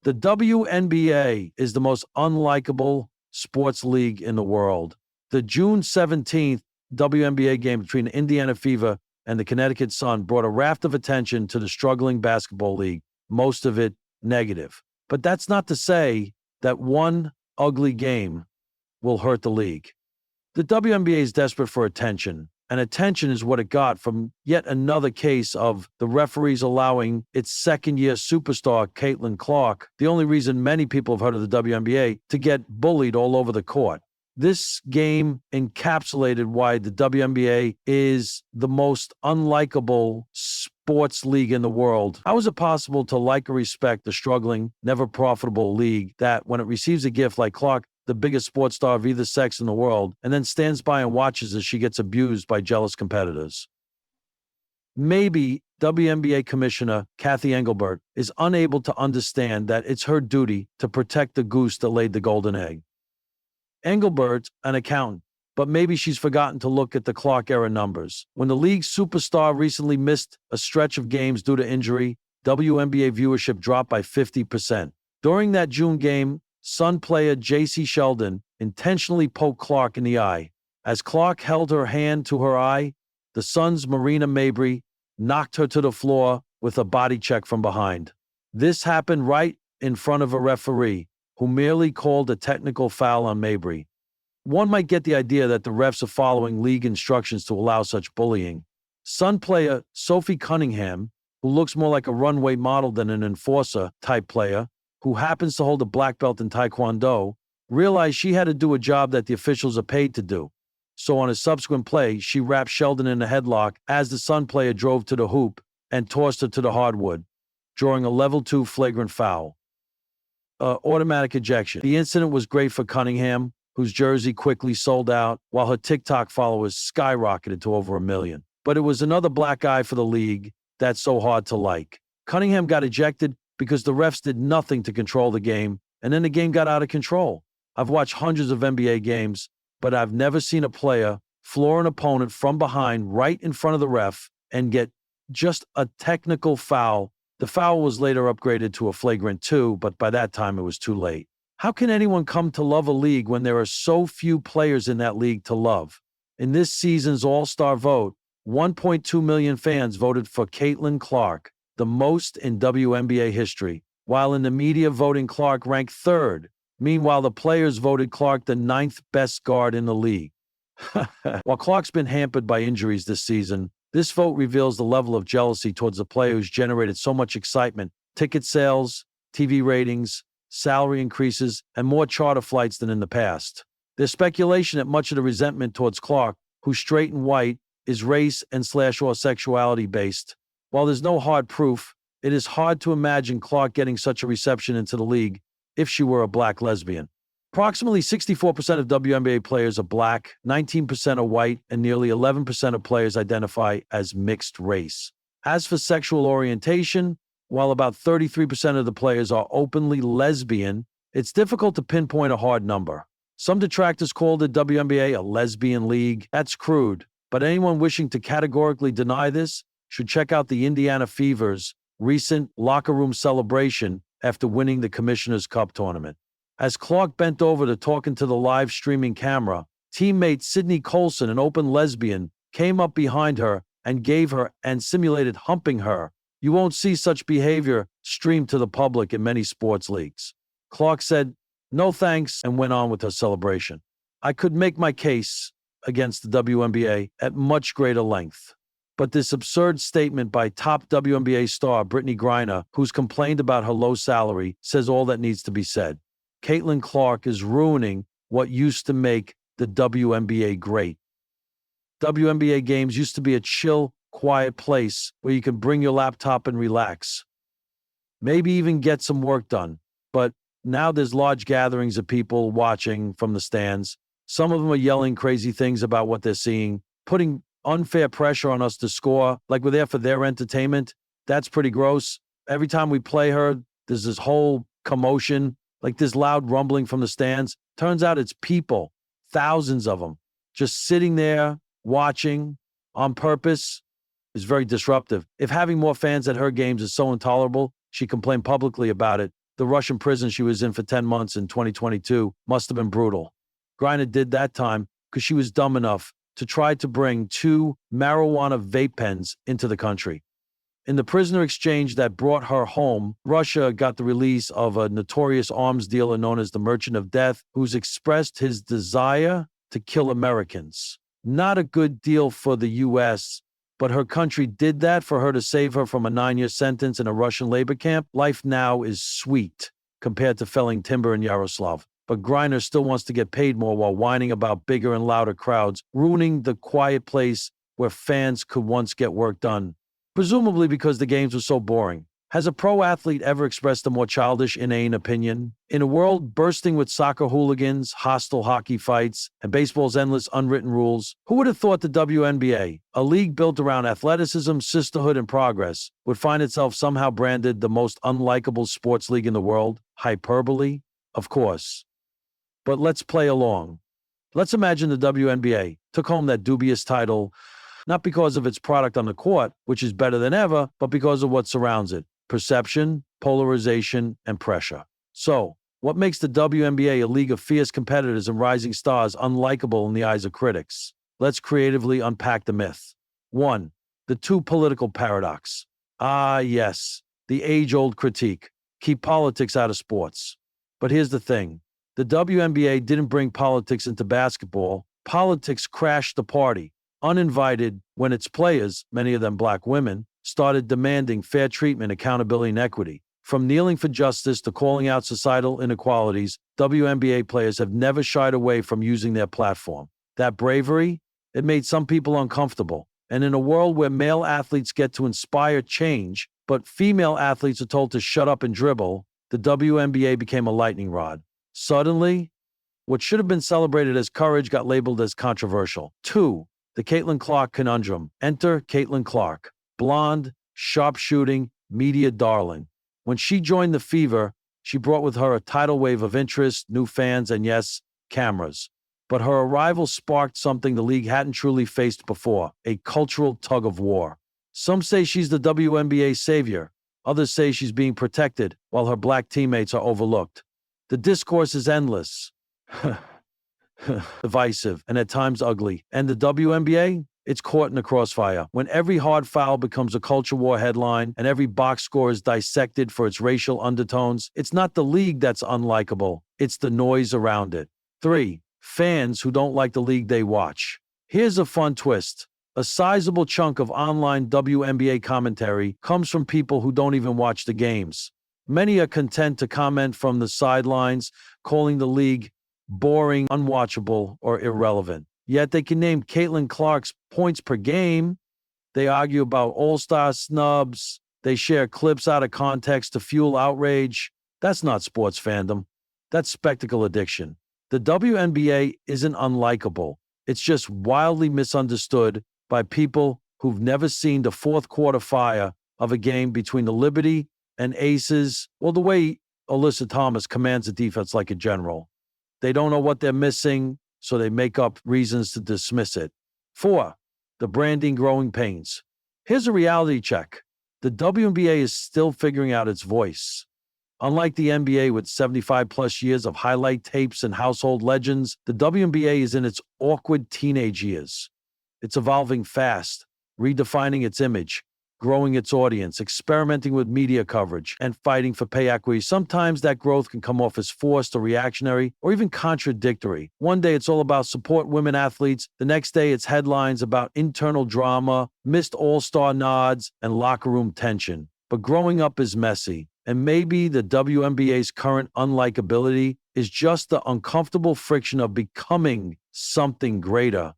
The WNBA is the most unlikable sports league in the world. The June 17th WNBA game between the Indiana Fever and the Connecticut Sun brought a raft of attention to the struggling basketball league, most of it negative. But that's not to say that one ugly game will hurt the league. The WNBA is desperate for attention, and attention is what it got from yet another case of the referees allowing its second-year superstar, Caitlin Clark, the only reason many people have heard of the WNBA, to get bullied all over the court. This game encapsulated why the WNBA is the most unlikable sports league in the world. How is it possible to like or respect the struggling, never profitable league that, when it receives a gift like Clark, the biggest sports star of either sex in the world, and then stands by and watches as she gets abused by jealous competitors? Maybe WNBA Commissioner Cathy Englebert is unable to understand that it's her duty to protect the goose that laid the golden egg. Engelbert's an accountant, but maybe she's forgotten to look at the Clark-era numbers. When the league's superstar recently missed a stretch of games due to injury, WNBA viewership dropped by 50%. During that June game, Sun player J.C. Sheldon intentionally poked Clark in the eye. As Clark held her hand to her eye, the Sun's Marina Mabrey knocked her to the floor with a body check from behind. This happened right in front of a referee, who merely called a technical foul on Mabrey. One might get the idea that the refs are following league instructions to allow such bullying. Sun player Sophie Cunningham, who looks more like a runway model than an enforcer-type player, who happens to hold a black belt in Taekwondo, realized she had to do a job that the officials are paid to do. So on a subsequent play, she wrapped Sheldon in a headlock as the Sun player drove to the hoop and tossed her to the hardwood, drawing a level 2 flagrant foul. Automatic ejection. The incident was great for Cunningham, whose jersey quickly sold out, while her TikTok followers skyrocketed to over 1 million. But it was another black eye for the league that's so hard to like. Cunningham got ejected because the refs did nothing to control the game, and then the game got out of control. I've watched hundreds of NBA games, but I've never seen a player floor an opponent from behind right in front of the ref and get just a technical foul. The foul was later upgraded to a flagrant 2, but by that time it was too late. How can anyone come to love a league when there are so few players in that league to love? In this season's All-Star vote, 1.2 million fans voted for Caitlin Clark, the most in WNBA history, while in the media voting Clark ranked 3rd. Meanwhile, the players voted Clark the 9th best guard in the league. While Clark's been hampered by injuries this season, this vote reveals the level of jealousy towards the player who's generated so much excitement, ticket sales, TV ratings, salary increases, and more charter flights than in the past. There's speculation that much of the resentment towards Clark, who's straight and white, is race and /or sexuality based. While there's no hard proof, it is hard to imagine Clark getting such a reception into the league if she were a black lesbian. Approximately 64% of WNBA players are black, 19% are white, and nearly 11% of players identify as mixed race. As for sexual orientation, while about 33% of the players are openly lesbian, it's difficult to pinpoint a hard number. Some detractors call the WNBA a lesbian league. That's crude, but anyone wishing to categorically deny this should check out the Indiana Fever's recent locker room celebration after winning the Commissioner's Cup tournament. As Clark bent over to talk into the live streaming camera, teammate Sydney Colson, an open lesbian, came up behind her and gave her and simulated humping her. You won't see such behavior streamed to the public in many sports leagues. Clark said, "No thanks," and went on with her celebration. I could make my case against the WNBA at much greater length. But this absurd statement by top WNBA star Brittany Griner, who's complained about her low salary, says all that needs to be said. Caitlin Clark is ruining what used to make the WNBA great. WNBA games used to be a chill, quiet place where you can bring your laptop and relax. Maybe even get some work done. But now there's large gatherings of people watching from the stands. Some of them are yelling crazy things about what they're seeing, putting unfair pressure on us to score, like we're there for their entertainment. That's pretty gross. Every time we play her, there's this whole commotion, like this loud rumbling from the stands. Turns out it's people, thousands of them, just sitting there, watching on purpose. Is very disruptive. If having more fans at her games is so intolerable, she complained publicly about it, The Russian prison she was in for 10 months in 2022 must have been brutal. Griner did that time because she was dumb enough to try to bring 2 marijuana vape pens into the country. In the prisoner exchange that brought her home, Russia got the release of a notorious arms dealer known as the Merchant of Death, who's expressed his desire to kill Americans. Not a good deal for the U.S., but her country did that for her to save her from a 9-year sentence in a Russian labor camp. Life now is sweet compared to felling timber in Yaroslav. But Griner still wants to get paid more while whining about bigger and louder crowds, ruining the quiet place where fans could once get work done. Presumably because the games were so boring. Has a pro athlete ever expressed a more childish, inane opinion? In a world bursting with soccer hooligans, hostile hockey fights, and baseball's endless unwritten rules, who would have thought the WNBA, a league built around athleticism, sisterhood, and progress, would find itself somehow branded the most unlikable sports league in the world? Hyperbole? Of course. But let's play along. Let's imagine the WNBA took home that dubious title not because of its product on the court, which is better than ever, but because of what surrounds it: perception, polarization, and pressure. So, what makes the WNBA a league of fierce competitors and rising stars unlikable in the eyes of critics? Let's creatively unpack the myth. 1. The two political paradox. Ah, yes, the age-old critique. Keep politics out of sports. But here's the thing. The WNBA didn't bring politics into basketball. Politics crashed the party. Uninvited, when its players, many of them black women, started demanding fair treatment, accountability, and equity. From kneeling for justice to calling out societal inequalities, WNBA players have never shied away from using their platform. That bravery, it made some people uncomfortable. And in a world where male athletes get to inspire change, but female athletes are told to shut up and dribble, the WNBA became a lightning rod. Suddenly, what should have been celebrated as courage got labeled as controversial. 2. The Caitlin Clark conundrum. Enter Caitlin Clark, blonde, sharpshooting, media darling. When she joined the Fever, she brought with her a tidal wave of interest, new fans, and yes, cameras. But her arrival sparked something the league hadn't truly faced before: a cultural tug of war. Some say she's the WNBA savior. Others say she's being protected while her black teammates are overlooked. The discourse is endless. Divisive, and at times ugly. And the WNBA? It's caught in the crossfire. When every hard foul becomes a culture war headline and every box score is dissected for its racial undertones, it's not the league that's unlikable. It's the noise around it. 3. Fans who don't like the league they watch. Here's a fun twist. A sizable chunk of online WNBA commentary comes from people who don't even watch the games. Many are content to comment from the sidelines, calling the league boring, unwatchable, or irrelevant. Yet they can name Caitlin Clark's points per game. They argue about all-star snubs. They share clips out of context to fuel outrage. That's not sports fandom. That's spectacle addiction. The WNBA isn't unlikable. It's just wildly misunderstood by people who've never seen the fourth quarter fire of a game between the Liberty and Aces, or the way Alyssa Thomas commands a defense like a general. They don't know what they're missing, so they make up reasons to dismiss it. 4. The branding growing pains. Here's a reality check. The WNBA is still figuring out its voice. Unlike the NBA with 75-plus years of highlight tapes and household legends, the WNBA is in its awkward teenage years. It's evolving fast, redefining its image, growing its audience, experimenting with media coverage, and fighting for pay equity. Sometimes that growth can come off as forced or reactionary or even contradictory. One day it's all about support women athletes. The next day it's headlines about internal drama, missed all-star nods, and locker room tension. But growing up is messy. And maybe the WNBA's current unlikability is just the uncomfortable friction of becoming something greater.